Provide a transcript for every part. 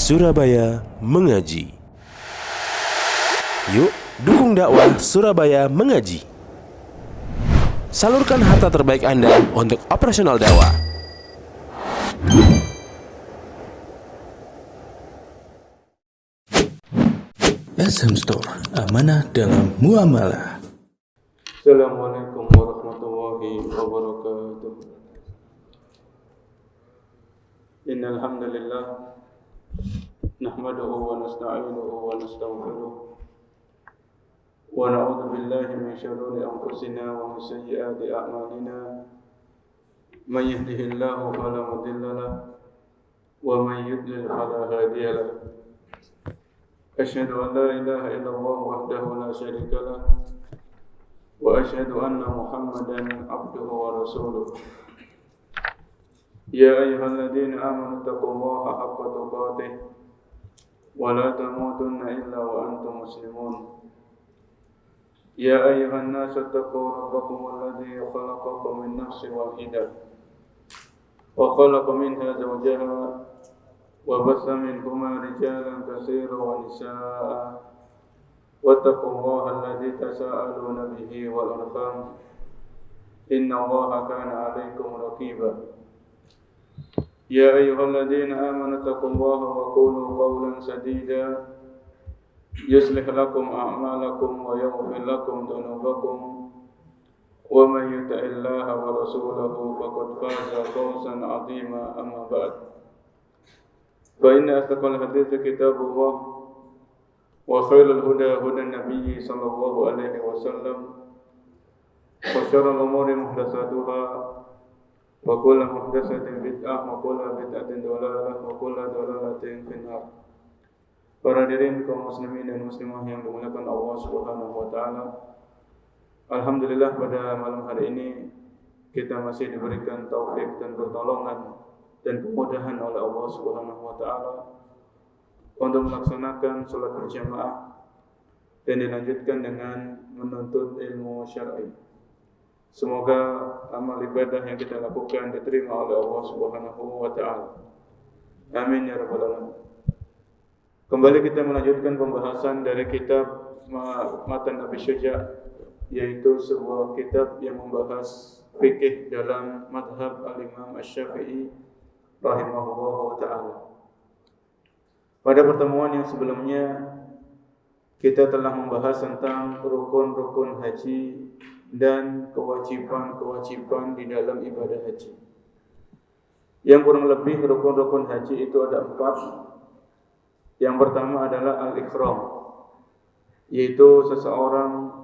Surabaya Mengaji. Yuk, dukung dakwah Surabaya Mengaji. Salurkan harta terbaik Anda untuk operasional dakwah. SM Store, amanah dalam muamalah. Assalamualaikum warahmatullahi wabarakatuh. Innal hamdalillah nahmaduhu wa nasta'inuhu wa nastaghfiruh wa na'udzu billahi min shururi anfusina wa min sayyiati a'malina. Man yahdihillahu fala mudilla lahu wa man yudlil fala hadiya lahu. Asyhadu an la ilaha illallah wahdahu la syarika lahu wa asyhadu anna Muhammadan abduhu wa rasuluh. Ya ayyuhalladzina amanu taqullaha haqqa tuqatih wa la tamutunna illa wa antum muslimun. Ya ayyuhan nasu taqu rabbakum alladzi khalaqakum min nafsin wahidah wa khalaqa minha zawjaha wa bassa minhuma rijalan katsiran wa nisaa'a wattaqullaha alladzi tasaaluna bihi wal arham innallaha kana 'alaykum raqiba. Ya ayyuhalladzina amanu taqullaha wa qulu qawlan sadida yuslih lakum a'malakum wa yaghfir lakum dhunubakum wa man yuti'illaha wa rasulahu faqad faza fawzan 'azima. Amma ba'd. Fa inna asdaqal hadithi kitabullah wa khairul huda hudan nabiyyi sallallahu alaihi wasallam wa syarrul umuri muhdatsatuha wa kullu muhdatsatin bid'ah wa kullu bid'atin dhalalah wa kullu dhalalatin finnar. Para hadirin kaum muslimin dan muslimah yang dimuliakan Allah Subhanahu wa taala. Alhamdulillah pada malam hari ini kita masih diberikan taufik dan pertolongan dan kemudahan oleh Allah Subhanahu wa taala untuk melaksanakan salat berjamaah dan dilanjutkan dengan menuntut ilmu syar'i. Semoga amal ibadah yang kita lakukan diterima oleh Allah Subhanahu wa taala. Amin ya rabbal alamin. Kembali kita melanjutkan pembahasan dari kitab Matan Abi Syuja', yaitu sebuah kitab yang membahas fikih dalam madhab al-Imam Asy-Syafi'i rahimahullahu taala. Pada pertemuan yang sebelumnya kita telah membahas tentang rukun-rukun haji dan kewajiban-kewajiban di dalam ibadah haji. Yang kurang lebih rukun-rukun haji itu ada 4. Yang pertama adalah al-ikhram, yaitu seseorang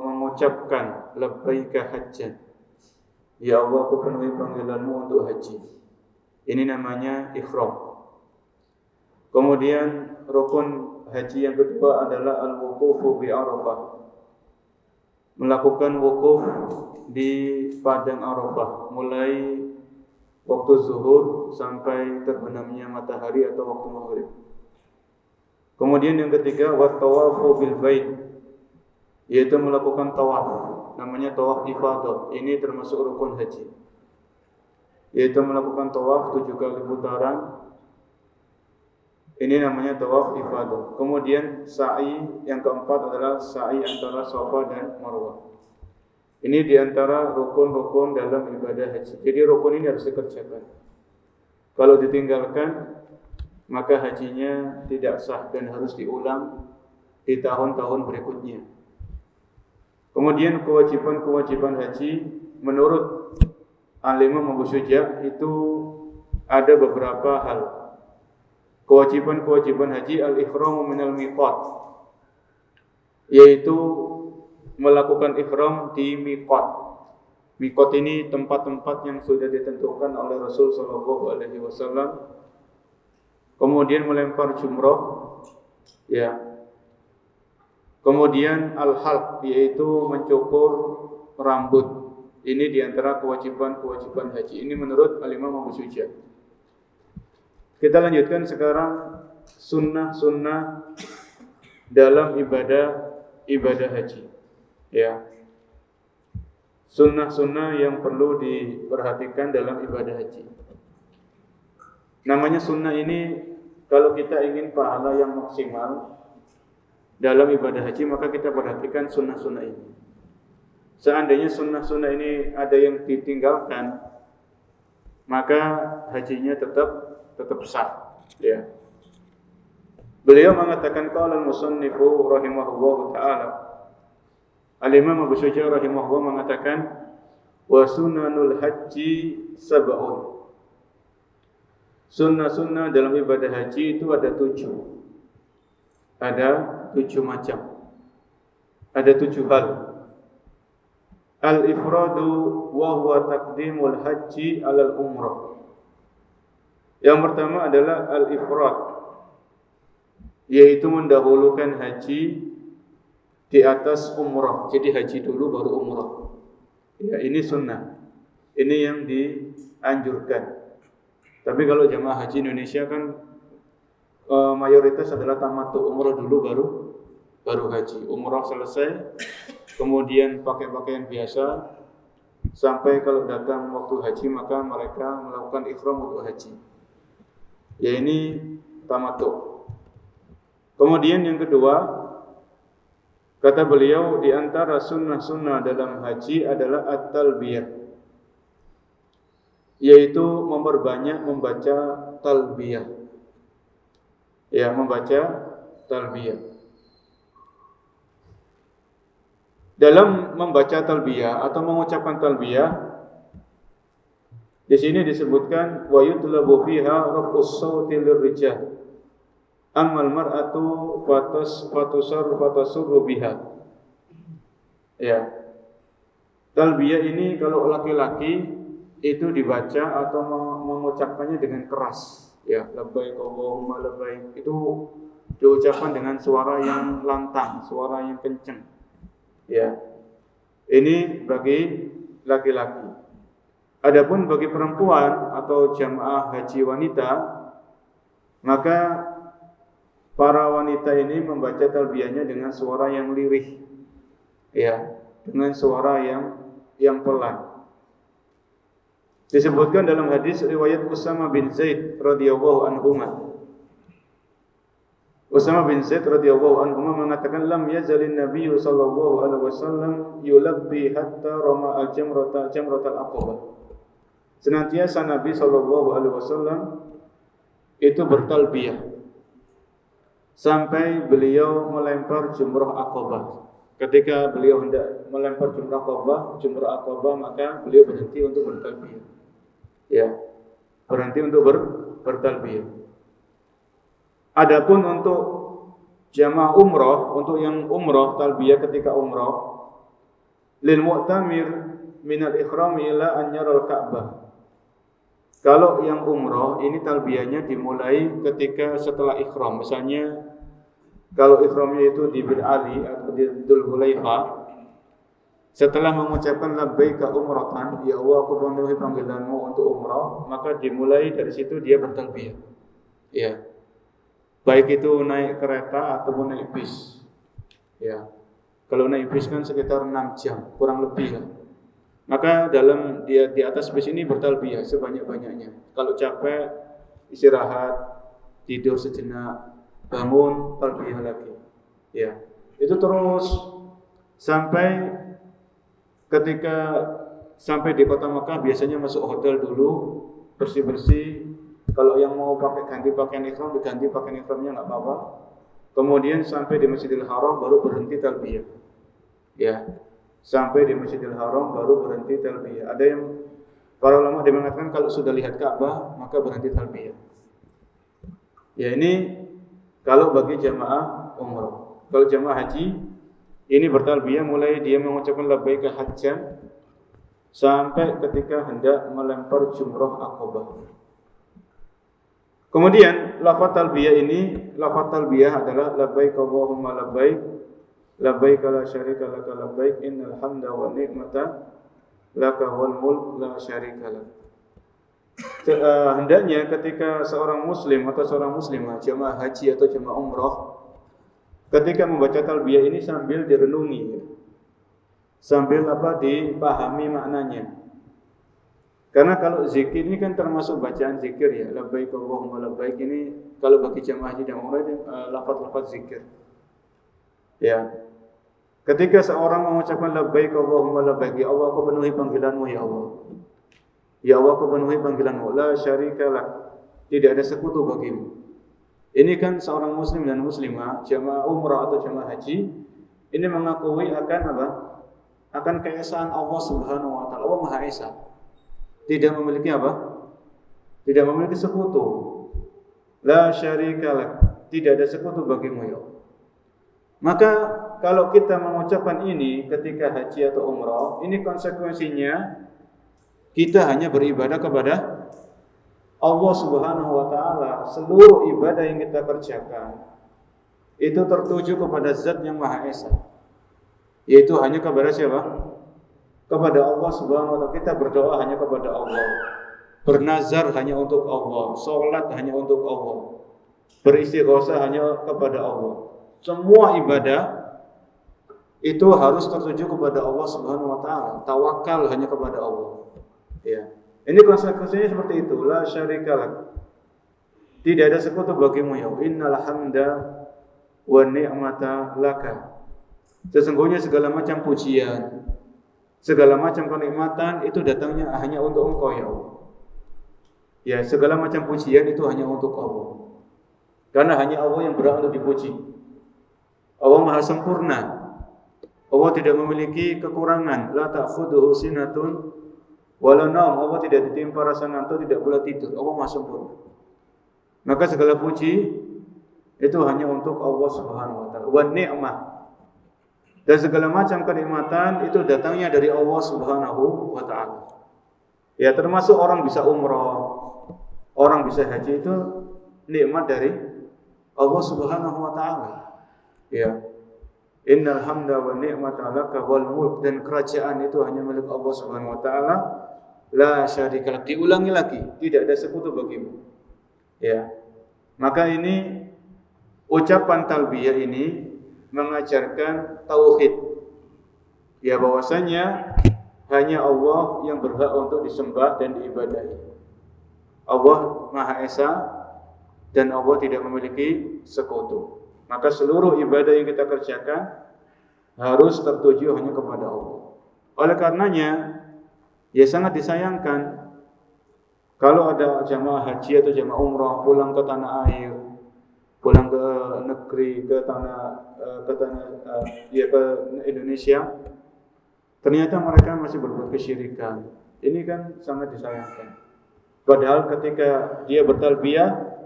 mengucapkan labbaika hajjan. Ya Allah, aku penuhi panggilanmu untuk haji. Ini namanya ikhram. Kemudian rukun haji yang kedua adalah al-wuqufu bi Arafah. Melakukan wukuf di padang Arafah mulai waktu zuhur sampai terbenamnya matahari atau waktu maghrib. Kemudian yang ketiga wat-tawafu bil bait, yaitu melakukan tawaf, namanya tawaf ifadah. Ini termasuk rukun haji, yaitu melakukan tawaf 7 kali putaran. Ini namanya tawaf ifadah. Kemudian sa'i yang keempat adalah sa'i antara Safa dan Marwah. Ini diantara rukun-rukun dalam ibadah haji. Jadi rukun ini harus dikerjakan. Kalau ditinggalkan, maka hajinya tidak sah dan harus diulang di tahun-tahun berikutnya. Kemudian kewajiban-kewajiban haji menurut Al-Imam Abu Syuja' itu ada beberapa hal. Kewajiban-kewajiban haji al-ikhramu minal miqat, yaitu melakukan ikhram di miqat. Miqat ini tempat-tempat yang sudah ditentukan oleh Rasul sallallahu alaihi wasallam. Kemudian melempar jumrah, ya. Kemudian al-halq, yaitu mencukur rambut. Ini diantara kewajiban-kewajiban haji. Ini menurut Al-Imam Abu Syuja'. Kita lanjutkan sekarang sunnah-sunnah dalam ibadah haji. Ya. Sunnah-sunnah yang perlu diperhatikan dalam ibadah haji. Namanya sunnah ini kalau kita ingin pahala yang maksimal dalam ibadah haji, maka kita perhatikan sunnah-sunnah ini. Seandainya sunnah-sunnah ini ada yang ditinggalkan, maka hajinya tetap sah. Ya. Beliau mengatakan qala al-musannifu rahimahullahu taala. Al-Imam Abu Syuja rahimahullah mengatakan wa sunanul haji sab'un. Sunnah-sunnah dalam ibadah haji itu ada 7. Ada 7 macam. Ada 7 hal. Al-ifradu wa huwa taqdimul haji alal umrah. Yang pertama adalah al-ifrad, yaitu mendahulukan haji di atas umrah. Jadi haji dulu baru umrah. Ya, ini sunnah. Ini yang dianjurkan. Tapi kalau jamaah haji Indonesia kan mayoritas adalah tamattu, umrah dulu baru haji. Umrah selesai, kemudian pakai pakaian biasa, sampai kalau datang waktu haji maka mereka melakukan ihram untuk haji. Ya, ini tamattu. Kemudian yang kedua, kata beliau, di antara sunnah-sunnah dalam haji adalah at-talbiyah, yaitu memperbanyak membaca talbiyah. Ya, membaca talbiyah. Dalam membaca talbiyah atau mengucapkan talbiyah, di sini disebutkan wa yutlabu fiha raf'us sauti lirrijal. Ammal mar'atu fatasarru biha. Ya. Talbiyah ini kalau laki-laki itu dibaca atau mengucapkannya dengan keras. Ya, labbaik Allahumma labbaik. Itu diucapkan dengan suara yang lantang, suara yang kencang. Ya. Ini bagi laki-laki. Adapun bagi perempuan atau jamaah haji wanita, maka para wanita ini membaca talbiyahnya dengan suara yang lirih, ya, dengan suara yang pelan. Disebutkan dalam hadis riwayat Usama bin Zaid radhiyallahu anhu. Usama bin Zaid radhiyallahu anhu mengatakan lam yazalin Nabi sallallahu alaihi wasallam yulabbi hatta rama jamratal aqabah. Senantiasa Nabi sallallahu alaihi wasallam itu bertalbiyah sampai beliau melempar jumrah Aqabah. Ketika beliau hendak melempar jumrah Aqabah, maka beliau berhenti untuk bertalbiyah. Ya, berhenti untuk bertalbiyah. Adapun untuk jamaah umrah, untuk yang umrah talbiyah ketika umrah, lil mu'tamir min al-ihram ila an yara al-Ka'bah. Kalau yang umrah ini talbiyahnya dimulai ketika setelah ihram. Misalnya kalau ihramnya itu di Bir Ali atau di Dzul Hulaifah, setelah mengucapkan labbaika umratan, ya Allah aku memenuhi panggilanmu untuk umrah, maka dimulai dari situ dia bertalbiyah. Ya. Baik itu naik kereta ataupun naik bis. Ya. Kalau naik bis kan sekitar 6 jam, kurang lebih lah. Maka dalam dia di atas bis ini bertalbiyah sebanyak-banyaknya. Kalau capek istirahat, tidur sejenak, bangun talbiyah lagi. Ya. Itu terus sampai ketika sampai di kota Mekah biasanya masuk hotel dulu, bersih-bersih. Kalau yang mau pakai ganti pakaian ihram, diganti pakaian ihramnya enggak apa-apa. Kemudian sampai di Masjidil Haram baru berhenti talbiyah. Ya. Sampai di Masjidil Haram baru berhenti talbiyah. Ada yang para ulama dia mengatakan kalau sudah lihat Ka'bah maka berhenti talbiyah. Ya, ini kalau bagi jamaah umrah. Kalau jamaah haji ini bertalbiyah mulai dia mengucapkan labbaika hajjan sampai ketika hendak melempar jumrah Aqabah. Kemudian lafaz talbiyah adalah labbaik Allahumma labbaik, labbaik la syarika laka labbaik, innal hamda wan ni'mata laka wal mulk la syarika lak. Hendaknya ketika seorang muslim atau seorang muslimah jamaah haji atau jamaah umrah ketika membaca talbiyah ini sambil direnungi, sambil dipahami maknanya. Karena kalau zikir ini kan termasuk bacaan zikir ya. Labbaik Allahumma labbaik ini kalau bagi jamaah haji dan umrah ini lafaz-lafaz zikir. Ya. Ketika seorang mengucapkan labbaik Allahumma labbaik, ya Allah aku penuhi panggilanmu ya Allah. Ya Allah aku penuhi panggilanmu, la syarika lak. Tidak ada sekutu bagimu. Ini kan seorang muslim dan muslimah, jamaah umrah atau jamaah haji, ini mengakui akan apa? Akan keesaan Allah Subhanahu wa taala. Allah Maha Esa. Tidak memiliki apa? Tidak memiliki sekutu. La syarika lak. Tidak ada sekutu bagimu ya Allah. Maka kalau kita mengucapkan ini ketika haji atau umrah, ini konsekuensinya kita hanya beribadah kepada Allah Subhanahu wa taala. Seluruh ibadah yang kita kerjakan itu tertuju kepada Zat yang Maha Esa. Yaitu hanya kepada siapa? Kepada Allah Subhanahu wa taala. Kita berdoa hanya kepada Allah. Bernazar hanya untuk Allah, salat hanya untuk Allah. Beristighatsah hanya kepada Allah. Semua ibadah itu harus tertuju kepada Allah Subhanahu wa taala. Tawakal hanya kepada Allah. Ya. Ini konsekuensinya seperti itu. La syarika lak. Tidak ada sekutu bagimu ya Allah. Innal hamda wa ni'mata laka. Sesungguhnya segala macam pujian, segala macam kenikmatan itu datangnya hanya untuk Engkau ya Allah. Ya, segala macam pujian itu hanya untuk Allah. Karena hanya Allah yang berhak untuk dipuji. Allah Maha sempurna. Allah tidak memiliki kekurangan. La ta'khudhuhu sinatun wala naum. Allah tidak ditimpa rasa ngantuk, tidak pula tidur. Allah Maha sempurna. Maka segala puji itu hanya untuk Allah Subhanahu wa taala. Wa ni'mah. Dan segala macam kenikmatan itu datangnya dari Allah Subhanahu wa taala. Ya, termasuk orang bisa umrah, orang bisa haji itu nikmat dari Allah Subhanahu wa taala. Ya. Innal hamda wa ni'mata laka wal mulk, dan kerajaan itu hanya milik Allah Subhanahu wa taala. La syarika lak. Diulangi lagi, tidak ada sekutu bagimu. Ya. Maka ini ucapan talbiyah ini mengajarkan tauhid. Ya, bahwasanya hanya Allah yang berhak untuk disembah dan diibadahi. Allah Maha Esa dan Allah tidak memiliki sekutu. Maka seluruh ibadah yang kita kerjakan harus tertuju hanya kepada Allah. Oleh karenanya, ya sangat disayangkan kalau ada jamaah haji atau jamaah umrah pulang ke tanah air, pulang ke negeri, ke Indonesia, ternyata mereka masih berbuat kesyirikan. Ini kan sangat disayangkan. Padahal ketika dia bertalbiyah,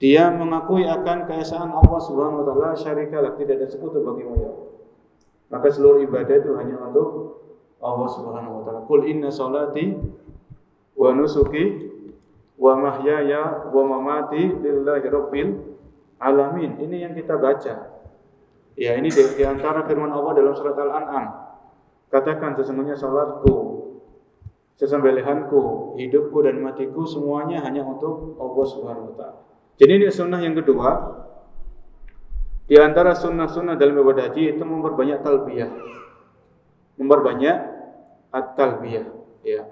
dia mengakui akan keesaan Allah Subhanahu wa taala, syarikalah, tidak ada sekutu bagimu ya Allah. Maka seluruh ibadah itu hanya untuk Allah Subhanahu wa taala. Qul inna sholati wa nusuki wa mahyaya wa mamati lillahi rabbil alamin. Ini yang kita baca. Ya, ini di antara firman Allah dalam surat Al-An'am. Katakan, sesungguhnya salatku, sesembelihanku, hidupku dan matiku semuanya hanya untuk Allah Subhanahu wa taala. Jadi ini sunnah yang kedua. Di antara sunnah-sunnah dalam ibadah haji itu memperbanyak talbiyah. Memperbanyak at-talbiyah, ya.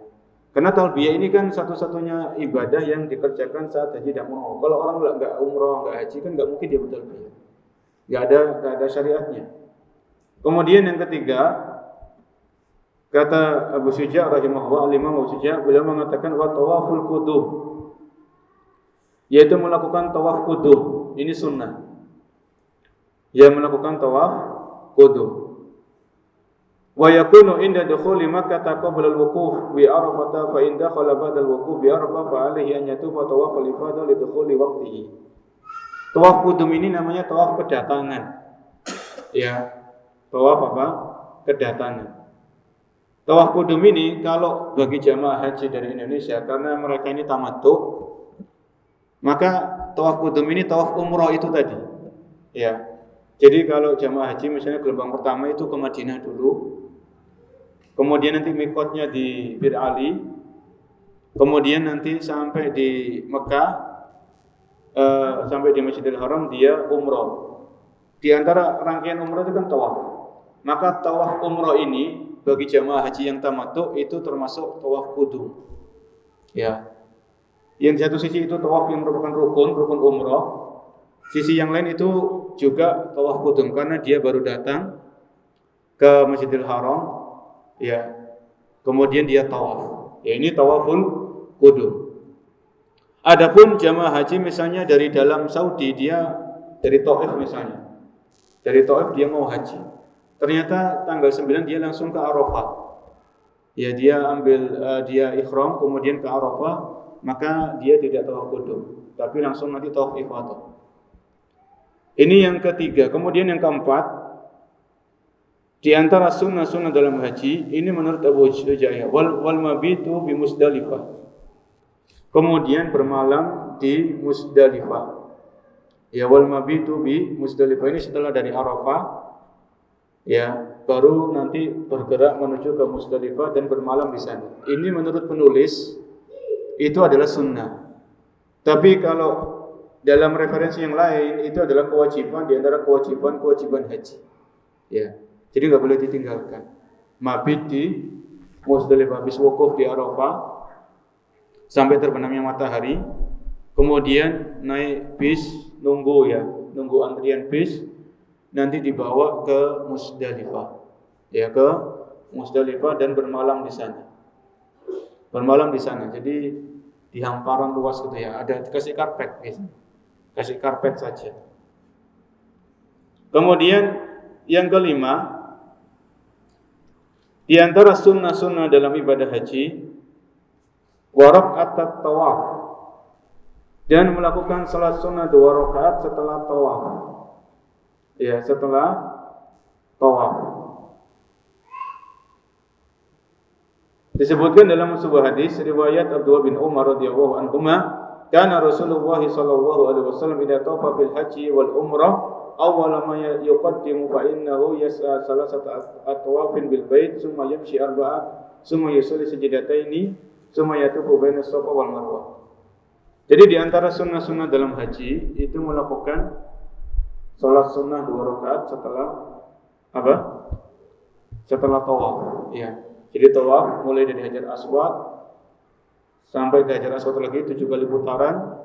Karena talbiyah ini kan satu-satunya ibadah yang dikerjakan saat haji dan umrah. Kalau orang enggak umrah, enggak haji kan enggak mungkin dia bertalbiyah. Enggak ada syariatnya. Kemudian yang ketiga, kata Abu Syuja' rahimahullah, Imam Abu Syuja', beliau mengatakan wa tawaful qudum, yaitu melakukan tawaf qudum. Ini sunnah. Ya, melakukan tawaf qudum. Wa yakunu inda dukhuli Makkah qabla al-wuquf bi Arafah, fa in dakhala ba'da al-wuquf bi Arafah fa alayhi an yatufa tawaf al-ifadah li dukhuli waqtihi. Tawaf qudum ini namanya tawaf kedatangan. Ya, tawaf apa? Kedatangan. Tawaf qudum ini kalau bagi jamaah haji dari Indonesia, karena mereka ini tamattu, maka tawaf qudum ini tawaf umrah itu tadi. Ya. Jadi kalau jamaah haji misalnya gelombang pertama itu ke Madinah dulu, kemudian nanti mikotnya di Bir Ali, kemudian nanti sampai di Mekah, sampai di Masjidil Haram dia umrah. Di antara rangkaian umrah itu kan tawaf. Maka tawaf umrah ini bagi jamaah haji yang tamattu itu termasuk tawaf qudum. Ya. Yang di satu sisi itu tawaf yang merupakan rukun umrah. Sisi yang lain itu juga tawaf qudum karena dia baru datang ke Masjidil Haram, ya. Kemudian dia tawaf. Ya, ini tawaful qudum. Adapun jamaah haji misalnya dari dalam Saudi, dia dari Taif misalnya. Dari Taif dia mau haji. Ternyata tanggal 9 dia langsung ke Arafah. Ya, dia dia ihram kemudian ke Arafah, maka dia tidak tawaf qudum, tapi langsung nanti tawaf ifadah. Ini yang ketiga. Kemudian yang keempat, di antara sunnah-sunnah dalam haji, ini menurut Abu Syuja'ah, wal mabitu bi Musdalifah. Kemudian bermalam di Musdalifah. Ya, wal mabitu bi Musdalifah ini setelah dari Arafah, ya, baru nanti bergerak menuju ke Musdalifah dan bermalam di sana. Ini menurut penulis itu adalah sunnah. Tapi kalau dalam referensi yang lain itu adalah kewajiban di antara kewajiban haji. Ya. Jadi enggak boleh ditinggalkan. Mabit di Musdalifah, habis wukuf di Arafah sampai terbenamnya matahari, kemudian naik bis, nunggu antrian bis, nanti dibawa ke Musdalifah. Ya, ke Musdalifah dan bermalam di sana. Jadi di hamparan luas gitu ya, ada kasih karpet gitu. Kasih karpet saja. Kemudian yang kelima, di antara sunnah-sunnah dalam ibadah haji, warak at-tawaf, dan melakukan salat sunnah 2 rakaat setelah tawaf. Ya, setelah tawaf. Disebutkan dalam sebuah hadis riwayat Abdullah bin Umar radhiyallahu anhuma, kana Rasulullah sallallahu alaihi wasallam idza tawafa fil haji wal umrah awwala ma yuqaddimu fa innahu yas'a salasata atwafin bil bait summa yamshi arba'a summa yusalli sajdataini summa yatufu baina safa wal marwah. Jadi di antara sunnah-sunnah dalam haji itu melakukan salat sunnah 2 rakaat setelah apa? Setelah tawaf. Ya. Jadi tawaf mulai dari Hajar Aswad sampai ke Hajar Aswad lagi 7 kali putaran.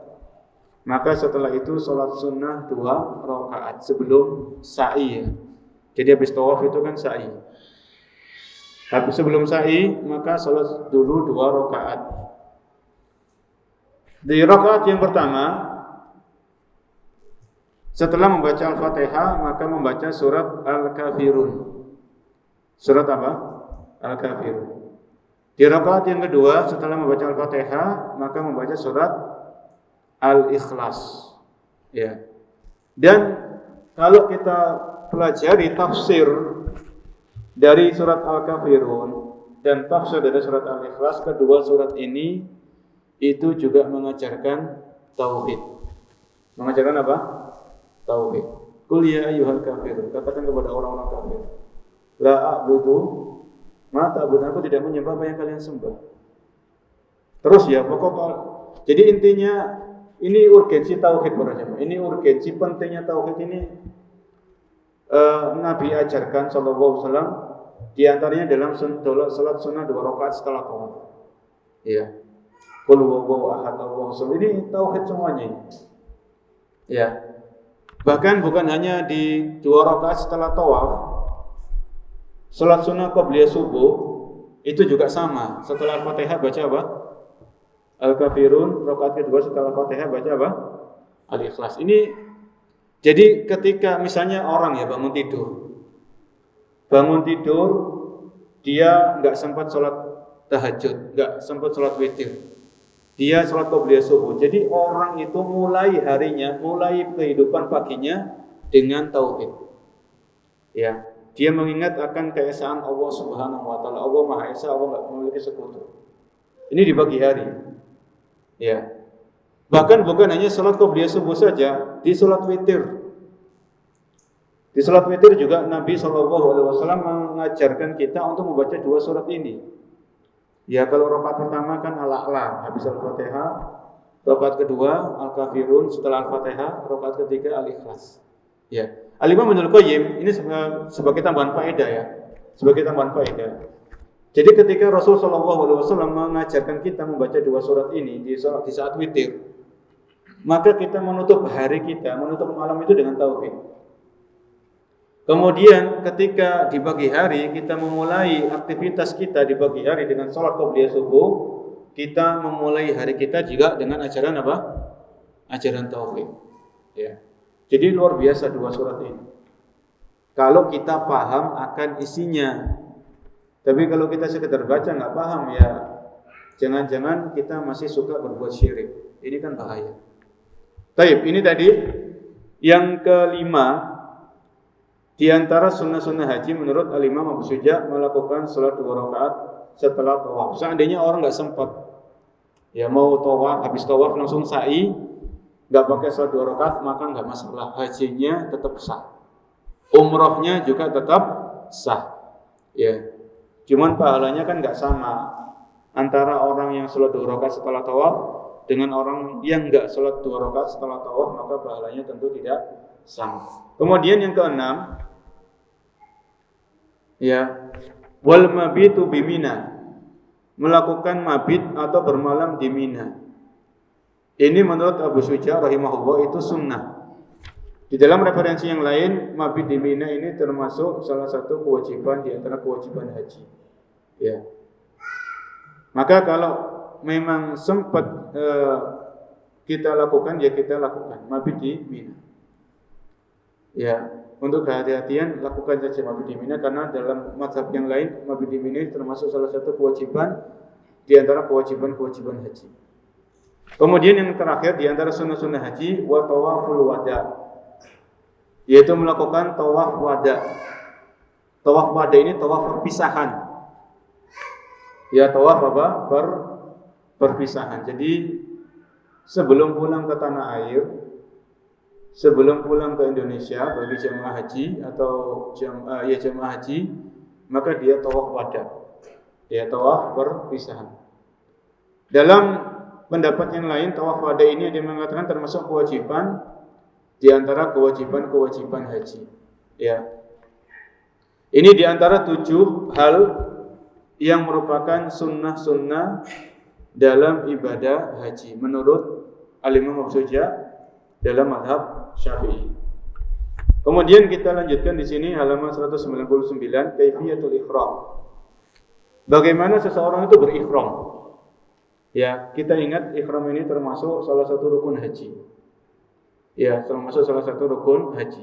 Maka setelah itu salat sunnah 2 rakaat sebelum sa'i. Ya. Jadi habis tawaf itu kan sa'i. Tapi sebelum sa'i maka salat dulu 2 rakaat. Di rakaat yang pertama setelah membaca Al-Fatihah maka membaca surat Al-Kafirun. Surat apa? Al-Kafirun. Di rakaat yang kedua setelah membaca Al-Fatihah maka membaca surat Al-Ikhlas. Ya. Dan kalau kita pelajari tafsir dari surat Al-Kafirun dan tafsir dari surat Al-Ikhlas, kedua surat ini itu juga mengajarkan tauhid. Mengajarkan apa? Tauhid. Qul ya ayyuhal kafirun, katakan kepada orang-orang kafir, la a'budu ma ta'budun, aku tidak menyembah apa yang kalian sembah. Terus ya, jadi intinya ini urgensi tauhid para jemaah. Ini urgensi pentingnya tauhid ini Nabi ajarkan sallallahu alaihi wasallam di antaranya dalam salat sunnah 2 rakaat setelah tawaf. Iya. Qul huwallahu ahad Allahu samad. Ini tauhid semuanya ini. Ya. Bahkan bukan hanya di 2 rakaat setelah tawaf. Salat sunnah qabliyah subuh itu juga sama. Setelah Al-Fatihah baca apa? Al-Kafirun. Rakaat kedua setelah Al-Fatihah baca apa? Al-Ikhlas. Ini jadi ketika misalnya orang ya bangun tidur dia enggak sempat salat tahajud, enggak sempat salat witir. Dia salat qabliyah subuh. Jadi orang itu mulai harinya, mulai kehidupan paginya dengan tauhid. Ya, dia mengingat akan keesaan Allah Subhanahu wa taala. Allah Maha Esa, Allah enggak memiliki sekutu. Ini di pagi hari. Ya. Bahkan bukan hanya salat qabliyah subuh saja, di salat witir. Di salat witir juga Nabi SAW mengajarkan kita untuk membaca 2 surat ini. Ya, kalau rakaat pertama kan Al-A'la, habis Al-Fatihah. Rakaat kedua Al-Kafirun, setelah Al-Fatihah. Rakaat ketiga Al-Ikhlas. Ya. Al-Imam Ibnu Qayyim ini sebagai tambahan faedah ya. sebagai tambahan faedah. Jadi ketika Rasulullah SAW mengajarkan kita membaca dua surat ini di saat witir, maka kita menutup hari kita, menutup malam itu dengan tauhid. Kemudian ketika di pagi hari kita memulai aktivitas kita di pagi hari dengan sholat qobliyah subuh, kita memulai hari kita juga dengan ajaran apa? Ajaran tauhid. Ya. Jadi luar biasa dua surat ini. Kalau kita paham akan isinya. Tapi kalau kita sekedar baca nggak paham ya, jangan-jangan kita masih suka berbuat syirik. Ini kan bahaya. Taib, ini tadi yang kelima di antara sunnah-sunnah haji menurut Al-Imam Abu Syuja melakukan salat 2 rakaat setelah tawaf. Seandainya orang nggak sempat, ya mau tawaf, habis tawaf langsung sa'i, nggak pakai salat 2 rakaat maka nggak masalah, hajinya tetap sah, umrohnya juga tetap sah. Ya. Cuman pahalanya kan nggak sama antara orang yang sholat 2 rakaat setelah tawaf dengan orang yang nggak sholat 2 rakaat setelah tawaf, maka pahalanya tentu tidak sama. Kemudian yang keenam, ya, wal mabitu bi Mina, melakukan mabit atau bermalam di Mina. Ini menurut Abu Syuja rahimahullah itu sunnah. Di dalam referensi yang lain, mabit di Mina ini termasuk salah satu kewajiban di antara kewajiban haji. Ya. Maka kalau memang sempat kita lakukan, ya kita lakukan mabit di Mina. Ya, untuk kehati-hatian lakukan saja mabit di Mina karena dalam mazhab yang lain mabit di Mina termasuk salah satu kewajiban di antara kewajiban-kewajiban haji. Kemudian yang terakhir di antara sunnah-sunnah haji wa tawaful wada, yaitu melakukan tawaf wada. Tawaf wada ini tawaf perpisahan. Ya, tawaf apa? Perpisahan. Jadi sebelum pulang ke tanah air, sebelum pulang ke Indonesia bagi jemaah haji atau jemaah haji, maka dia tawaf wada. Dia tawaf perpisahan. Dalam pendapat yang lain, tawaf wada ini dia mengatakan termasuk kewajiban di antara kewajiban-kewajiban haji. Ya. Ini di antara 7 hal yang merupakan sunnah-sunnah dalam ibadah haji menurut Al-Imam Abu Syuja dalam mazhab Syafi'i. Kemudian kita lanjutkan di sini halaman 199, kaifiyatul ihram. Bagaimana seseorang itu berihram? Ya, kita ingat ihram ini termasuk salah satu rukun haji. Ya, termasuk salah satu rukun haji.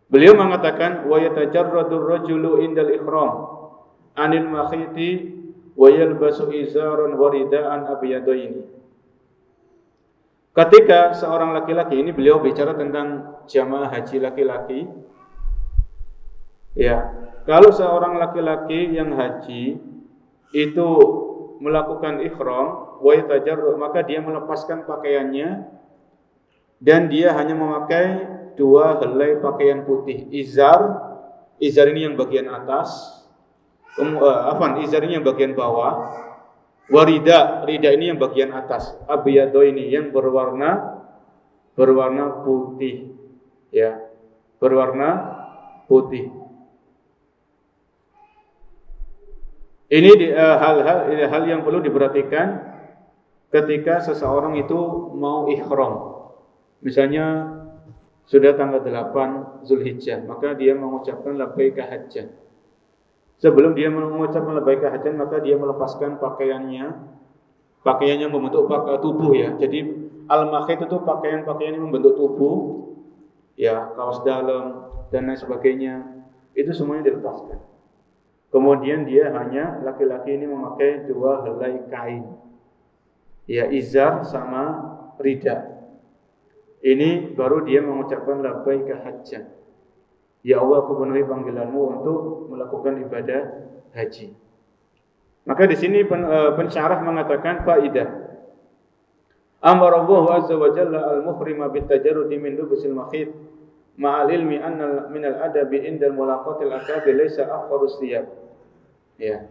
Beliau mengatakan wa yatajarradur rajulu indal ihram anil makhiti wa yalbasu izaran wa ridaan abyadaini. Ketika seorang laki-laki, ini beliau bicara tentang jamaah haji laki-laki. Ya, kalau seorang laki-laki yang haji itu melakukan ihram wa yatajarrad, maka dia melepaskan pakaiannya dan dia hanya memakai 2 helai pakaian putih. Izar ini yang bagian atas, izar ini yang bagian bawah. Warida ini yang bagian atas. Abyado ini yang berwarna putih. Ya, berwarna putih. Ini hal yang perlu diperhatikan ketika seseorang itu mau ihram. Misalnya sudah tanggal 8 Zulhijjah, maka dia mengucapkan labbaika hajjan. Sebelum dia mengucapkan labbaika hajjan, maka dia melepaskan pakaiannya membentuk tubuh ya. Jadi al-makhit itu pakaian-pakaian yang membentuk tubuh, ya, kaos dalam dan lain sebagainya, itu semuanya dilepaskan. Kemudian dia hanya laki-laki ini memakai 2 helai kain, ya, izar sama rida. Ini baru dia mengucapkan labbaika hajjan. Ya Allah, aku penuhi panggilanmu untuk melakukan ibadah haji. Maka di sini pensyarah mengatakan faidah. Amara Allah azza wa jalla al-muhrima bit tajarrudi min lubsil makhit ma'al ilmi anna min al-adabi inda mulaqatil akabi laysa akharus thiyab. Ya.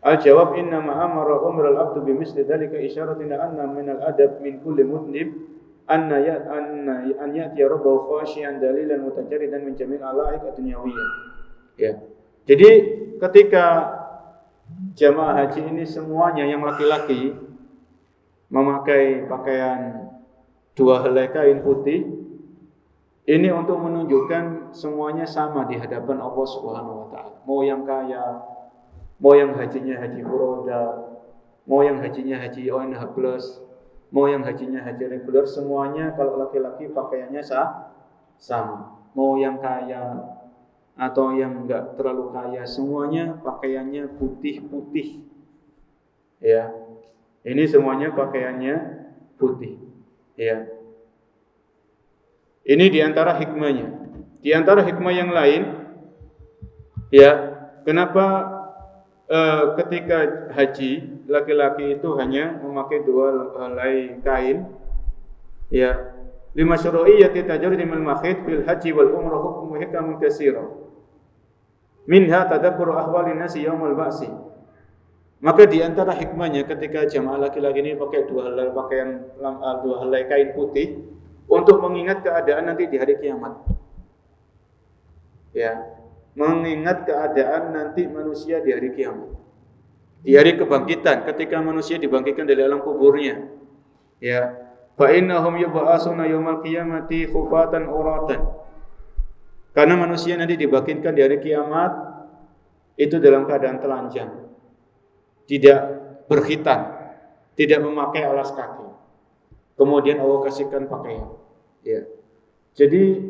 Al-jawab inna ma amara umra al-abdu bi misli dhalika isyaratin anna min al-adab min kulli mudnib an ya'ti rabbahu khashiyan dalilan mutajarridan min jami' al-ala'iq ad-dunyawiyah. Ya. Jadi ketika jamaah haji ini semuanya yang laki-laki memakai pakaian 2 helai kain putih, ini untuk menunjukkan semuanya sama di hadapan Allah Subhanahu wa taala. Mau yang kaya, mau yang hajinya haji furoda, mau yang hajinya haji ONH plus, mau yang hajinya haji reguler, semuanya kalau laki-laki pakaiannya sama. Mau yang kaya atau yang enggak terlalu kaya, semuanya pakaiannya putih-putih. Ya. Ini semuanya pakaiannya putih. Ya. Ini diantara hikmahnya. Di antara hikmah yang lain, ya, kenapa ketika haji laki-laki itu hanya memakai 2 helai kain? Ya, lima syuru'iyyati tajridimul makhit fil haji wal umrah hukmu hikamun katsira. Minha tadabbur ahwalin nasi yaumul ba'si. Maka di antara hikmahnya ketika jamaah laki-laki ini pakai 2 helai pakaian 2 helai kain putih untuk mengingat keadaan nanti di hari kiamat. Ya, mengingat keadaan nanti manusia di hari kiamat. Di hari kebangkitan ketika manusia dibangkitkan dari alam kuburnya. Ya, fa innahum yub'atsuna yaumal qiyamati khufatan uratan. Karena manusia nanti dibangkitkan di hari kiamat itu dalam keadaan telanjang. Tidak berkhitan, tidak memakai alas kaki. Kemudian Allah kasihkan pakaian. Ya. Jadi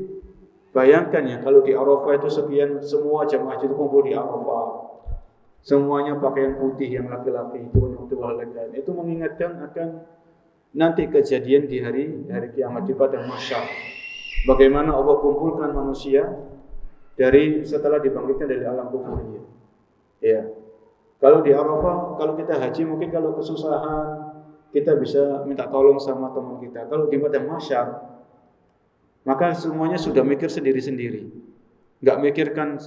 bayangkan ya kalau di Arafah itu sekian semua jamaah itu kumpul di Arafah. Semuanya pakaian putih yang laki-laki itu untuk laki-laki. Itu mengingatkan akan nanti kejadian di hari kiamat di padang mahsyar. Bagaimana Allah kumpulkan manusia dari setelah dibangkitkan dari alam kuburnya. Ya. Kalau di Arafah, kalau kita haji mungkin kalau kesusahan kita bisa minta tolong sama teman kita. Kalau di padang mahsyar, maka semuanya sudah mikir sendiri-sendiri. Enggak mikirkan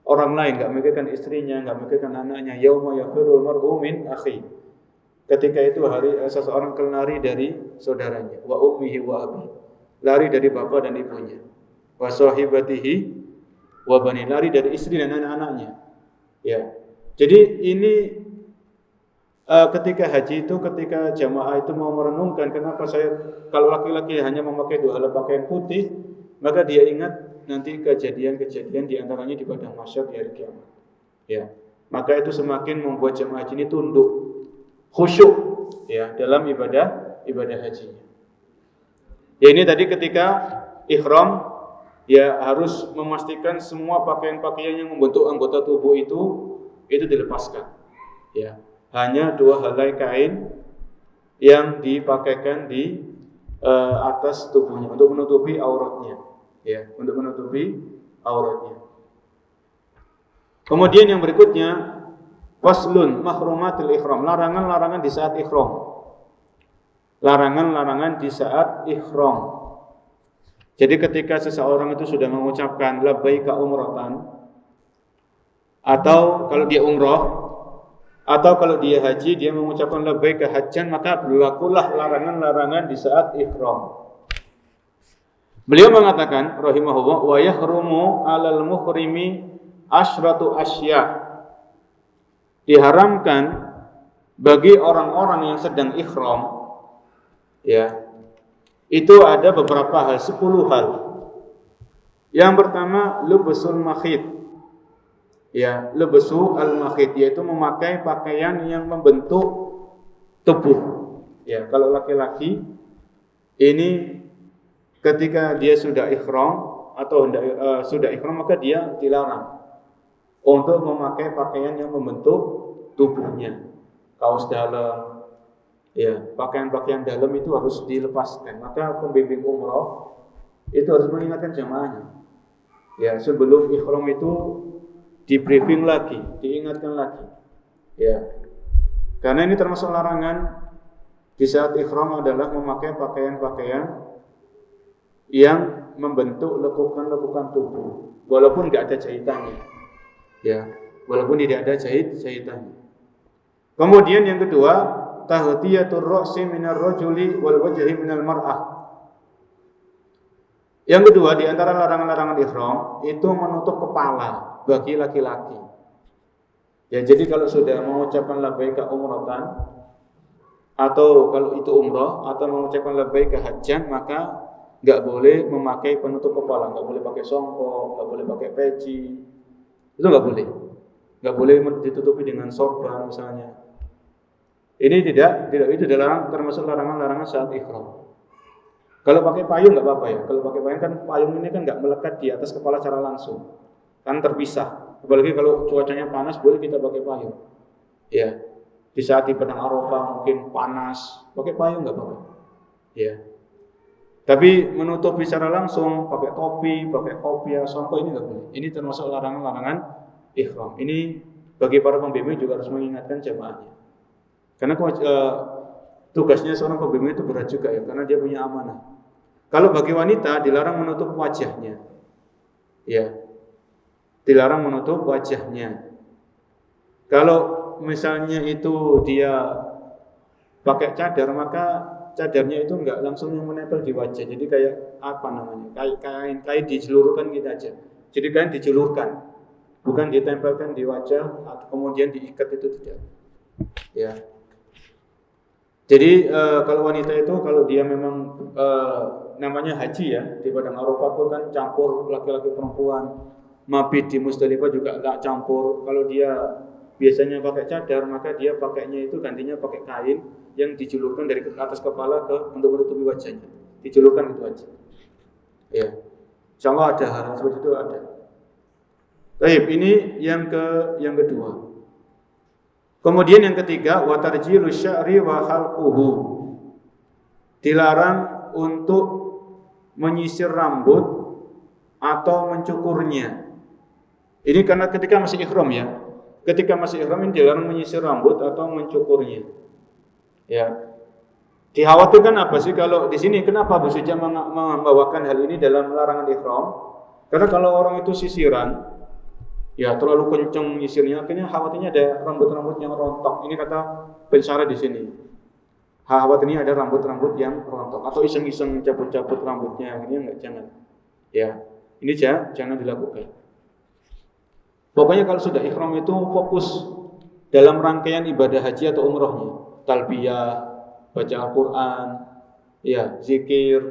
orang lain, enggak mikirkan istrinya, enggak mikirkan anaknya. Yauma yafirul mar'u min akhi. Ketika itu hari seseorang lari dari saudaranya, wa ummihi wa abi. Lari dari bapak dan ibunya. Wa sahibatihi wa bani, lari dari istri dan anak-anaknya. Ya. Jadi ini ketika haji itu, ketika jamaah itu mau merenungkan kenapa saya kalau laki-laki hanya memakai 2 helai pakaian putih, maka dia ingat nanti kejadian-kejadian di antaranya di padang mahsyar di hari kiamat. Ya, maka itu semakin membuat jamaah haji ini tunduk, khusyuk, ya, dalam ibadah hajinya. Ya, ini tadi ketika ihram, ya harus memastikan semua pakaian-pakaian yang membentuk anggota tubuh itu dilepaskan. Ya. Hanya 2 helai kain yang dipakaikan di atas tubuhnya untuk menutupi auratnya, ya, untuk menutupi auratnya. Kemudian yang berikutnya, faslun mahrumatul ihram, larangan-larangan di saat ihram. Larangan-larangan di saat ihram. Jadi ketika seseorang itu sudah mengucapkan labbaika umratan, atau kalau dia umrah, atau kalau dia haji, dia mengucapkan labbaika hajjan, maka berlakulah larangan-larangan di saat ihram. Beliau mengatakan rahimahullah, wa yahrumu 'alal muhrimi asyratu asya. Diharamkan bagi orang-orang yang sedang ihram, ya, itu ada beberapa hal, 10 hal. Yang pertama, lubsul makhit. Ya, lebesu al-makhit, yaitu memakai pakaian yang membentuk tubuh. Ya, kalau laki-laki ini ketika dia sudah ihram atau sudah ihram, maka dia dilarang untuk memakai pakaian yang membentuk tubuhnya. Kaos dalam, ya, pakaian-pakaian dalam itu harus dilepaskan. Maka pembimbing umrah itu harus mengingatkan jamaahnya. Ya, sebelum ihram itu di briefing lagi, diingatkan lagi. Ya. Karena ini termasuk larangan di saat ihram adalah memakai pakaian-pakaian yang membentuk lekukan-lekukan tubuh walaupun enggak ada jahitannya. Ya, walaupun tidak ada jahitannya. Kemudian yang kedua, tahtiyatur ra'si minar rajuli wal wajhi minal mar'ah. Yang kedua, di antara larangan-larangan ihram itu menutup kepala bagi laki-laki. Ya, jadi kalau sudah mengucapkan labbaika umratan atau kalau itu umrah atau mengucapkan labbaika hajjan, maka nggak boleh memakai penutup kepala, nggak boleh pakai songkok, nggak boleh pakai peci, itu nggak boleh ditutupi dengan sorban misalnya. Ini tidak itu adalah termasuk larangan-larangan saat ihram. Kalau pakai payung nggak apa-apa ya. Kalau pakai payung kan payung ini kan nggak melekat di atas kepala secara langsung, kan terpisah. Apalagi kalau cuacanya panas boleh kita pakai payung. Ya, di saat di padang Arafah mungkin panas, pakai payung nggak apa-apa. Ya. Tapi menutupi secara langsung, pakai topi, pakai kopiah, songkok ini nggak boleh. Ini termasuk larangan-larangan ihram. Ini bagi para pembimbing juga harus mengingatkan jamaahnya. Karena tugasnya seorang pembimbing itu berat juga ya, karena dia punya amanah. Kalau bagi wanita dilarang menutup wajahnya, ya, dilarang menutup wajahnya. Kalau misalnya itu dia pakai cadar, maka cadarnya itu enggak langsung menempel di wajah. Jadi kayak apa namanya? Kain dijulurkan gitu aja. Jadi kain dijulurkan, bukan ditempelkan di wajah atau kemudian diikat, itu tidak. Ya. Jadi kalau wanita itu kalau dia memang namanya haji ya, di padang Arafah itu kan campur laki-laki perempuan. Mabit di Musdalifah juga enggak campur. Kalau dia biasanya pakai cadar, maka dia pakainya itu gantinya pakai kain yang dijulurkan dari atas kepala untuk menutupi wajahnya. Dijulurkan gitu aja. Ya. Insyaallah ada hal seperti itu ada. Baik, ini yang kedua. Kemudian yang ketiga, wa tarjilu sya'ri wa halquhu. Dilarang untuk menyisir rambut atau mencukurnya. Ini karena ketika masih ihram ya. Ketika masih ihram ini dilarang menyisir rambut atau mencukurnya. Ya. Dikhawatirkan apa sih kalau di sini kenapa Abu Suja membawakan hal ini dalam larangan ihram? Karena kalau orang itu sisiran, ya terlalu kencang nyisirnya, akhirnya khawatirnya ada rambut-rambut yang rontok. Ini kata pensyarah di sini. Khawatirnya ada rambut-rambut yang rontok atau iseng-iseng cabut-cabut rambutnya, akhirnya jangan. Ya, ini jangan dilakukan. Pokoknya kalau sudah ihram itu fokus dalam rangkaian ibadah haji atau umrohnya, talbiyah, baca Al-Quran, ya zikir,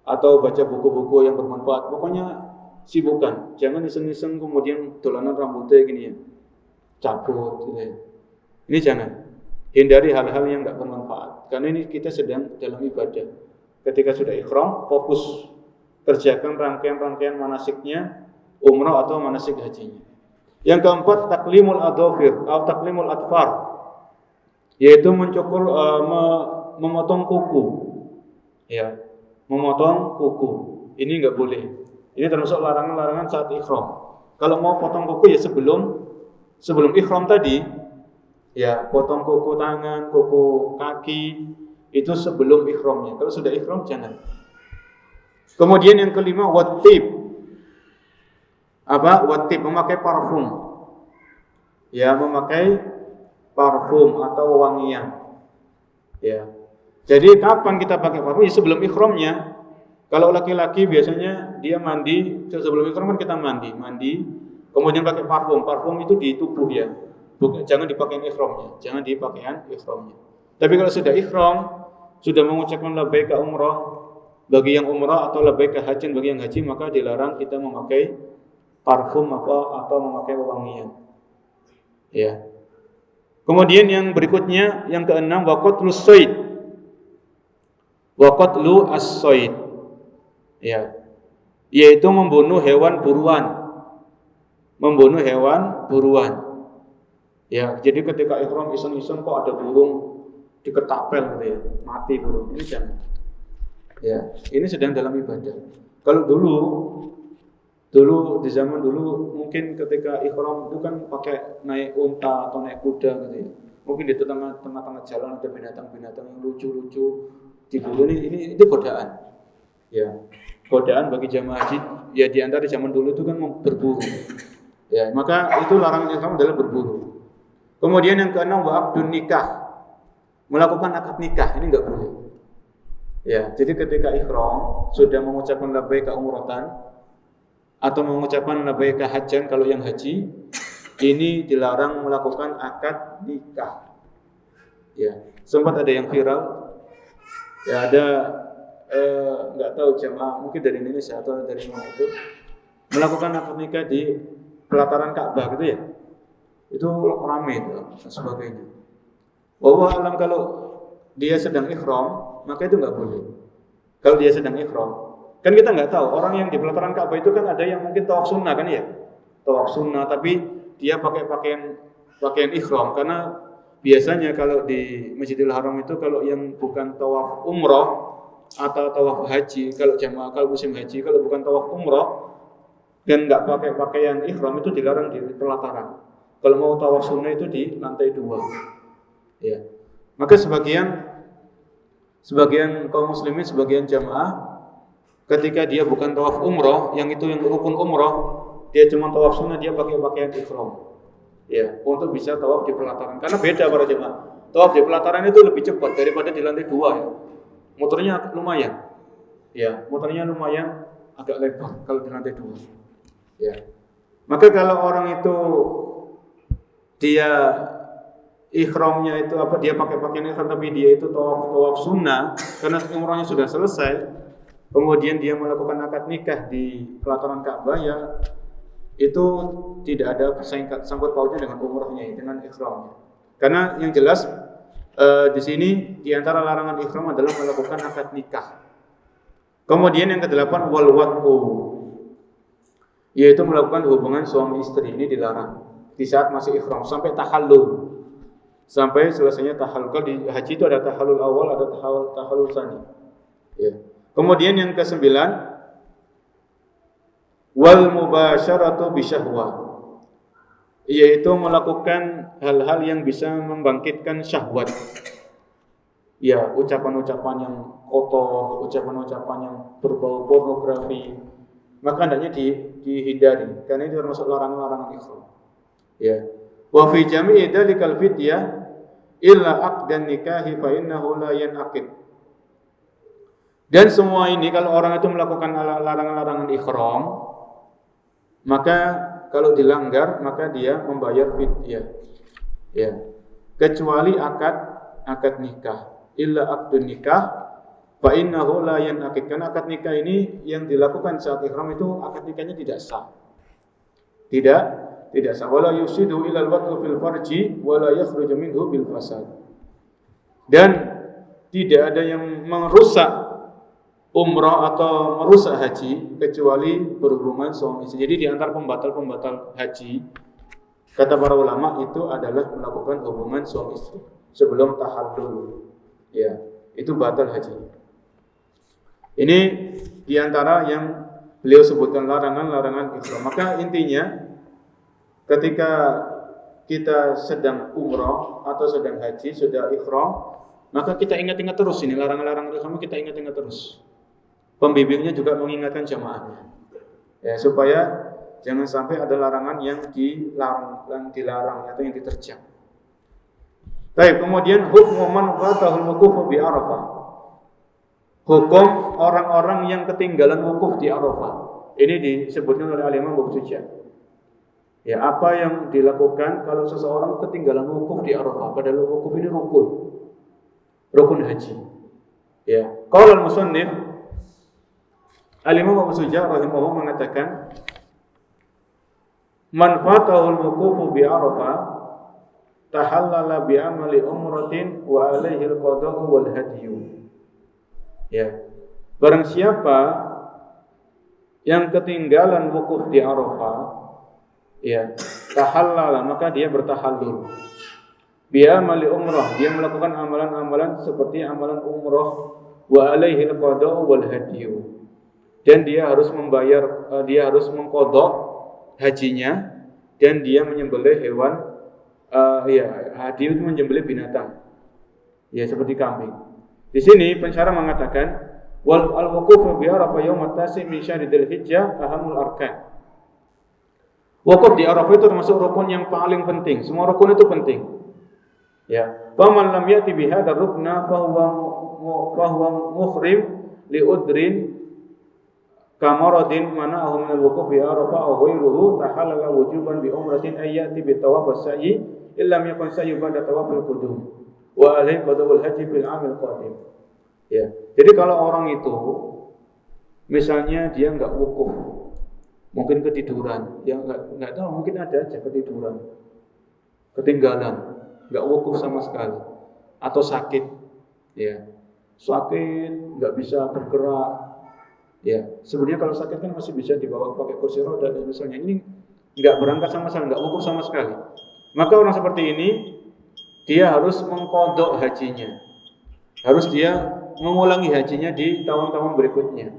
atau baca buku-buku yang bermanfaat. Pokoknya sibukan, jangan iseng-iseng kemudian dolanan rambutnya gini ya, cabut gitu ya. Ini jangan. Hindari hal-hal yang enggak bermanfaat. Karena ini kita sedang dalam ibadah. Ketika sudah ihram, fokus kerjakan rangkaian-rangkaian manasiknya, umrah atau manasik hajinya. Yang keempat, taklimul adhafir atau taklimul atfar, yaitu mencukur, memotong kuku. Ya, memotong kuku. Ini enggak boleh. Ini termasuk larangan-larangan saat ihram. Kalau mau potong kuku ya sebelum ihram tadi, ya potong kuku tangan, kuku kaki itu sebelum ihramnya. Kalau sudah ihram jangan. Kemudian yang kelima, wattib. Apa? Wattib, memakai parfum. Ya, memakai parfum atau wangian. Ya. Jadi kapan kita pakai parfum? Ya, sebelum ihramnya. Kalau laki-laki biasanya dia mandi, sebelum ihram kan kita mandi, kemudian pakai parfum. Parfum itu di tubuh ya. Jangan di pakaian ihramnya, jangan di pakaian ihramnya. Tapi kalau sudah ihram, sudah mengucapkan labbaika umrah bagi yang umrah atau labbaika hajjan bagi yang haji, maka dilarang kita memakai parfum atau memakai wangian. Ya. Kemudian yang berikutnya, yang keenam, waqatlu as-sayd. Waqatlu as-sayd. Ya, yaitu membunuh hewan buruan. Membunuh hewan buruan. Ya, jadi ketika ihram iseng-iseng kok ada burung diketapel gitu ya, mati burung. Ini jangan. Ya, ini sedang dalam ibadah. Kalau dulu di zaman dulu mungkin ketika ihram itu kan pakai naik unta atau naik kuda gitu ya. Mungkin di tengah-tengah jalan ada binatang-binatang yang lucu-lucu diburu. Ini godaan. Ya, godaan bagi jamaah haji ya, di antara zaman dulu itu kan berburu. Ya, maka itu larangan ihram adalah berburu. Kemudian yang keenam, wa'aqdun nikah. Melakukan akad nikah, ini enggak boleh. Ya, jadi ketika ihram sudah mengucapkan labbaika umratan atau mengucapkan labbaika hajjan kalau yang haji, ini dilarang melakukan akad nikah. Ya, sempat ada yang viral. Ya, ada nggak tahu jamaah mungkin dari Indonesia atau dari mana itu melakukan akad nikah di pelataran Ka'bah gitu ya. Itu ramai itu dan sebagainya. Wallahu alam, kalau dia sedang ihram maka itu nggak boleh. Kalau dia sedang ihram, kan kita nggak tahu orang yang di pelataran Ka'bah itu kan ada yang mungkin tawaf sunnah kan ya, tawaf sunnah tapi dia pakai pakaian ihram, karena biasanya kalau di Masjidil Haram itu kalau yang bukan tawaf umrah atau tawaf haji, kalau jamaah kalau musim haji, kalau bukan tawaf umrah dan nggak pakai pakaian ihram itu dilarang di pelataran. Kalau mau tawaf sunnah itu di lantai 2. Ya. Maka sebagian kaum muslimin, sebagian jamaah ketika dia bukan tawaf umrah, yang itu yang rukun umrah, dia cuma tawaf sunnah, dia pakai pakaian ihram. Ya, untuk bisa tawaf di pelataran. Karena beda para jemaah. Tawaf di pelataran itu lebih cepat daripada di lantai 2 ya. Motornya lumayan. Ya, motornya lumayan agak lebar kalau di lantai 2. Ya. Maka kalau orang itu dia ihramnya itu dia pakai pakaian ihram tapi dia itu tawaf sunnah karena umrahnya sudah selesai, kemudian dia melakukan akad nikah di pelataran Ka'bah, ya itu tidak ada sangkut pautnya dengan umrahnya, dengan ihramnya. Karena yang jelas di sini di antara larangan ihram adalah melakukan akad nikah. Kemudian yang ke-8 wal wad'u, yaitu melakukan hubungan suami istri. Ini dilarang di saat masih ihram sampai tahallul. Sampai selesainya tahallul. Kalau di haji itu ada tahallul awal, ada tahallul tsani. Ya. Kemudian yang ke-9 wal mubasyaratu bisyahwah, yaitu melakukan hal-hal yang bisa membangkitkan syahwat. Ya, ucapan-ucapan yang kotor, ucapan-ucapan yang berbau pornografi, maka hendaknya dihindari karena itu termasuk larangan-larangan ihram. Ya. Wa fi jami'i dzalikal fidyah illa aqdan nikahi fa innahu la yanaqid. Dan semua ini kalau orang itu melakukan larangan-larangan ihram, maka kalau dilanggar maka dia membayar fidyah. Ya. Kecuali akad nikah. Illa aqdun nikah fa innahu la yanaqid. Karena akad nikah ini yang dilakukan saat ihram itu akad nikahnya tidak sah. Tidak sah. Wala yusidu ila al-wad'u fil farji wala yakhruju minhu bil fasad. Dan tidak ada yang merusak umrah atau merusak haji kecuali berhubungan suami istri. Jadi di antara pembatal haji, kata para ulama, itu adalah melakukan hubungan suami istri sebelum tahallul. Ya, itu batal haji. Ini di antara yang beliau sebutkan larangan-larangan ihram. Maka intinya ketika kita sedang umrah atau sedang haji, sudah ihram, maka kita ingat-ingat terus ini larangan-larangan ihram, kita ingat-ingat terus. Pembimbingnya juga mengingatkan jamaahnya, ya, supaya jangan sampai ada larangan yang dilarang atau yang diterjang. Baik, kemudian hukum man fatahul wuquf bi Arafah. Hukum orang-orang yang ketinggalan wukuf di Arafah. Ini disebutkan oleh Al-Imam Abu Sujah. Ya, apa yang dilakukan kalau seseorang ketinggalan wukuf di Arafah, padahal wukuf ini rukun haji. Ya, qala al-musannif Al-Imam Abu Sujah rahimahullah mengatakan, man fatahul wuqufu bi Arafah tahallala bi amali umratin wa alaihi al-qada'u wal hadyu. Ya. Barang siapa yang ketinggalan wukuf di Arafah, ya, tahallala, maka dia bertahallul. Bi amali umrah, dia melakukan amalan-amalan seperti amalan umrah, wa alaihi al-qada'u wal hadyu. Dan dia harus membayar, dia harus mengqadha hajinya, dan dia menyembelih hewan. Hadi itu menyembelih binatang, ya, seperti kambing. Di sini pensyarah mengatakan wal al-wuquf bi Arafah yaum at-tasi' min syahr Dzulhijjah ahamul arkan. Wukuf di Arafah itu termasuk rukun yang paling penting. Semua rukun itu penting. Ya, faman lam yati bi hadzal rukna fa huwa muhrim li udrin kamaradin mana'ahu min al-wuquf bi Arafah aw ghairuhu tahallala wujuban bi umratin ayyati bi tawaf was-sa'i illam yakun sa'yu ba'da tawafil qudum wa alaihi qada'ul haji fil 'amil qadim. Ya. Jadi kalau orang itu misalnya dia enggak wukuf, mungkin ketiduran, ya enggak tahu, mungkin ada aja ketiduran, ketinggalan, enggak wukuf sama sekali, atau sakit, ya, sakit, enggak bisa bergerak, ya. Sebenarnya kalau sakit kan masih bisa dibawa pakai kursi roda dan misalnya ini enggak berangkat sama sekali, enggak wukuf sama sekali, maka orang seperti ini dia harus mengqadha hajinya, harus dia mengulangi hajinya di tahun-tahun berikutnya,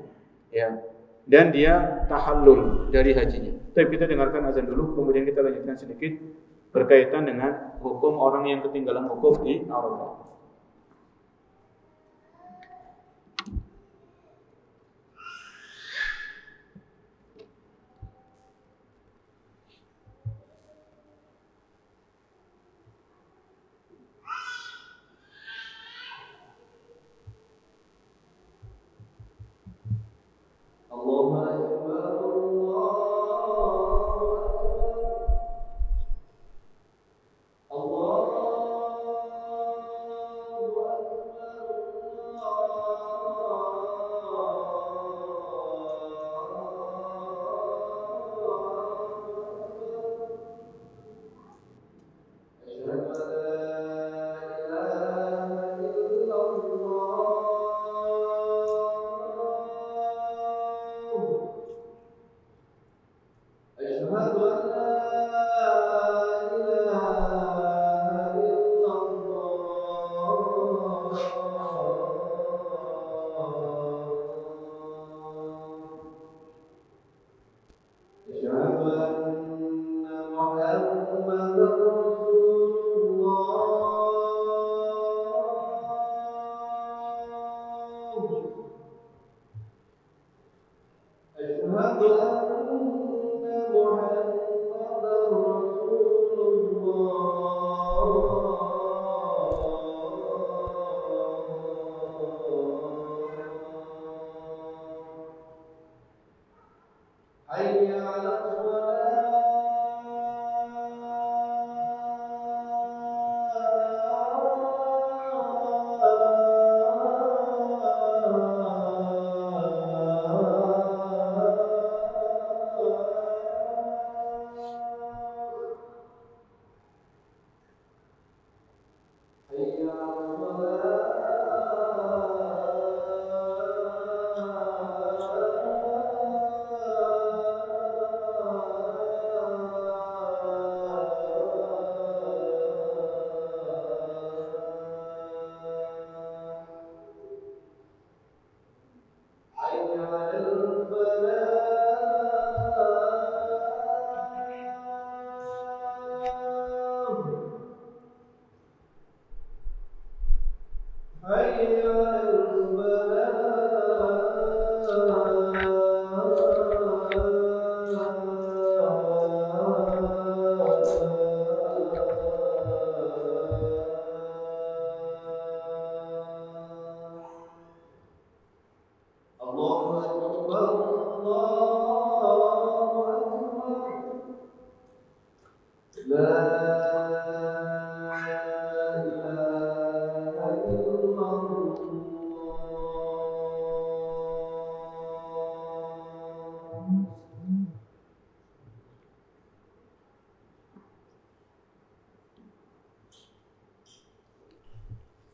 ya. Dan dia tahallul dari hajinya. Tapi kita dengarkan azan dulu, kemudian kita lanjutkan sedikit berkaitan dengan hukum orang yang ketinggalan wukuf di Arafah.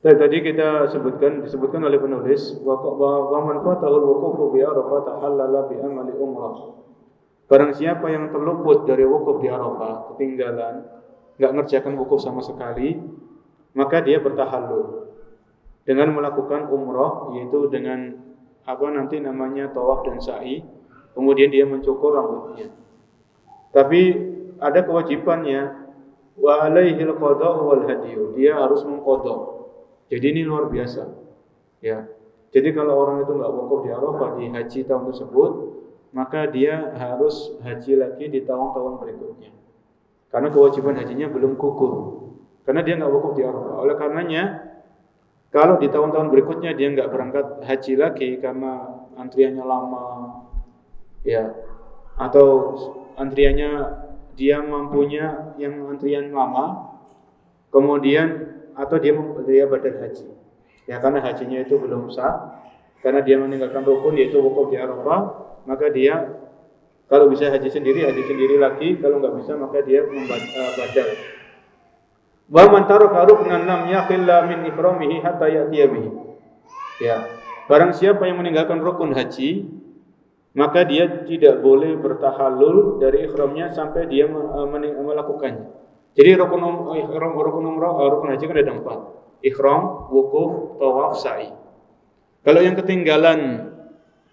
Tadi kita disebutkan oleh penulis wa man fatahul wuqufu bi Arafah tahallala bi amali umrah. Barang siapa yang terluput dari wukuf di Arafah, ketinggalan, enggak ngerjakan wukuf sama sekali, maka dia bertahallul dengan melakukan umrah, yaitu dengan nanti namanya tawaf dan sa'i, kemudian dia mencukur rambutnya. Tapi ada kewajibannya, wa alaihil qada'u wal hadiyu, dia harus mengqadha. Jadi ini luar biasa, ya. Jadi kalau orang itu nggak wukuf di Arafah di haji tahun tersebut, maka dia harus haji lagi di tahun-tahun berikutnya. Karena kewajiban hajinya belum gugur, karena dia nggak wukuf di Arafah. Oleh karenanya, kalau di tahun-tahun berikutnya dia nggak berangkat haji lagi karena antriannya lama, Ya. Atau antriannya dia mampunya yang antrian lama, kemudian atau dia badal haji. Ya, karena hajinya itu belum sah, karena dia meninggalkan rukun yaitu wukuf di Arafah, maka dia kalau bisa haji sendiri lagi, kalau nggak bisa maka dia badal. Wa man taraka ruknan lam yakhilla min ihramihi hatta ya'tiya bihi. Ya, barang siapa yang meninggalkan rukun haji, maka dia tidak boleh bertahallul dari ihramnya sampai dia melakukannya. Jadi rukun umrah, rukun haji kan ada 4. Ihram, wukuf, tawaf, sa'i. Kalau yang ketinggalan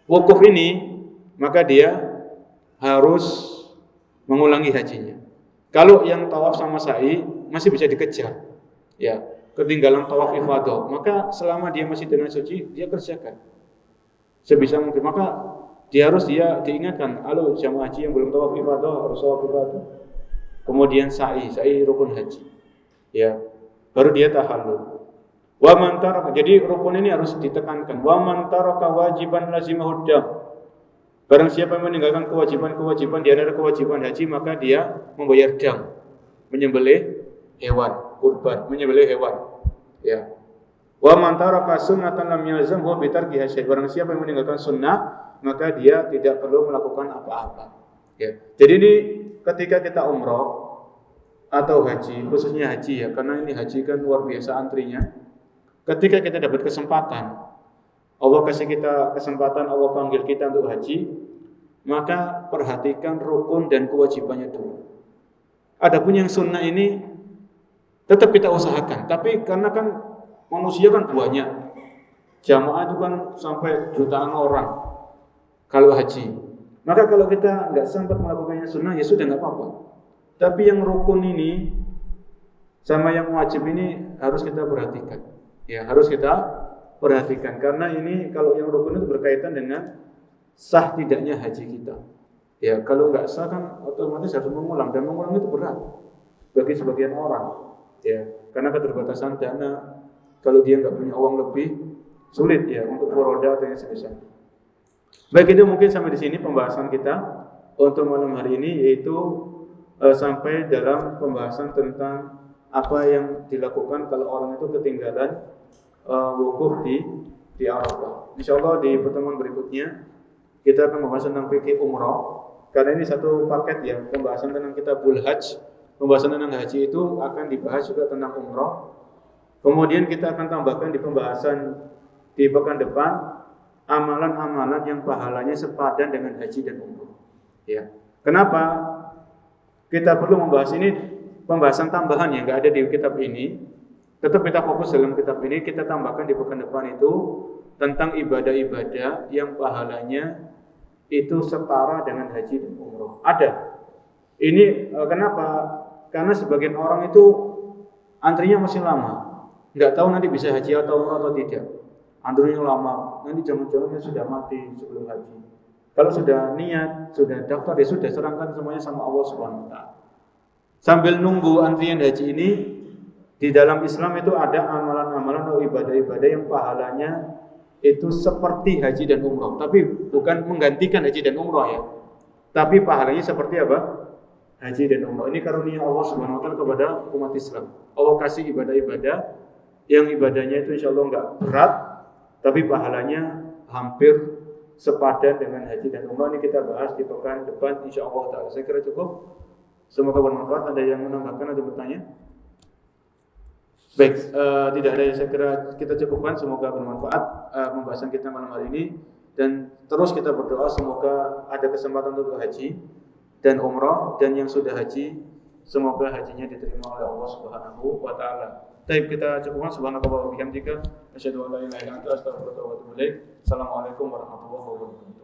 wukuf ini, maka dia harus mengulangi hajinya. Kalau yang tawaf sama sa'i masih bisa dikejar. Ya, ketinggalan tawaf ifadah, maka selama dia masih dengan suci, dia kerjakan sebisa mungkin. Maka dia diingatkan, halo jamaah haji yang belum tawaf ifadah harus tawaf ifadah. Kemudian sa'i rukun haji. Ya, baru dia tahallul. Wa man taraka, jadi rukun ini harus ditekankan. Wa man taraka wajiban lazimahud dam. Barang siapa yang meninggalkan kewajiban di antara kewajiban haji, maka dia membayar dam, menyembelih hewan, kurban, menyembelih hewan. Ya. Wa man taraka sunnatan lam yalzamhu bi tarkiha syai'. Barang siapa yang meninggalkan sunnah, maka dia tidak perlu melakukan apa-apa. Ya. Jadi ini ketika kita umroh atau haji, khususnya haji ya, karena ini haji kan luar biasa antrinya. Ketika kita dapat kesempatan, Allah kasih kita kesempatan, Allah panggil kita untuk haji, maka perhatikan rukun dan kewajibannya dulu. Adapun yang sunnah ini tetap kita usahakan, tapi karena kan manusia kan banyak, jamaah itu kan sampai jutaan orang kalau haji. Maka kalau kita nggak sempat melakukannya sunnah, ya sudah nggak apa-apa. Tapi yang rukun ini sama yang wajib ini harus kita perhatikan. Ya, harus kita perhatikan karena ini kalau yang rukun itu berkaitan dengan sah tidaknya haji kita. Ya, kalau nggak sah kan otomatis harus mengulang, dan mengulang itu berat bagi sebagian orang. Ya, karena keterbatasan dana. Kalau dia nggak punya uang lebih, sulit ya untuk furoda atau yang semisal. Baik, itu mungkin sampai di sini pembahasan kita untuk malam hari ini, yaitu sampai dalam pembahasan tentang apa yang dilakukan kalau orang itu ketinggalan wukuf di Arafah. Insyaallah di pertemuan berikutnya kita akan membahas tentang fikih umrah, karena ini satu paket ya, pembahasan tentang kitabul hajj, pembahasan tentang haji itu akan dibahas juga tentang umrah. Kemudian kita akan tambahkan di pembahasan di pekan depan amalan-amalan yang pahalanya sepadan dengan haji dan umrah. Ya. Kenapa kita perlu membahas ini? Pembahasan tambahan yang nggak ada di kitab ini. Tetap kita fokus dalam kitab ini, kita tambahkan di pekan depan itu tentang ibadah-ibadah yang pahalanya itu setara dengan haji dan umrah. Ada. Ini kenapa? Karena sebagian orang itu antrinya masih lama. Nggak tahu nanti bisa haji atau umrah atau tidak. Antrinya lama, nanti jangan-jangan sudah mati sebelum haji. Kalau sudah niat, sudah daftar, ya sudah serahkan semuanya sama Allah Subhanahu wa taala. Sambil nunggu antrian haji ini, di dalam Islam itu ada amalan-amalan atau ibadah-ibadah yang pahalanya itu seperti haji dan umrah, tapi bukan menggantikan haji dan umrah ya. Tapi pahalanya seperti apa? Haji dan umrah. Ini karunia Allah Subhanahu wa taala kepada umat Islam. Allah kasih ibadah-ibadah yang ibadahnya itu insyaallah enggak berat, tapi pahalanya hampir sepadan dengan haji dan umrah. Ini kita bahas di pekan depan insyaallah taala. Saya kira cukup. Semoga bermanfaat. Ada yang menambahkan atau bertanya? Baik, tidak ada yang saya kira kita cukupkan. Semoga bermanfaat pembahasan kita malam hari ini, dan terus kita berdoa semoga ada kesempatan untuk haji dan umrah, dan yang sudah haji semoga hajinya diterima oleh Allah Subhanahu wa taala. Baik, kita cukupkan. Subhanallahi wa bihamdika, asyhadu an la ilaha illa anta, astaghfiruka wa atubu ilaik. Assalamualaikum warahmatullahi wabarakatuh.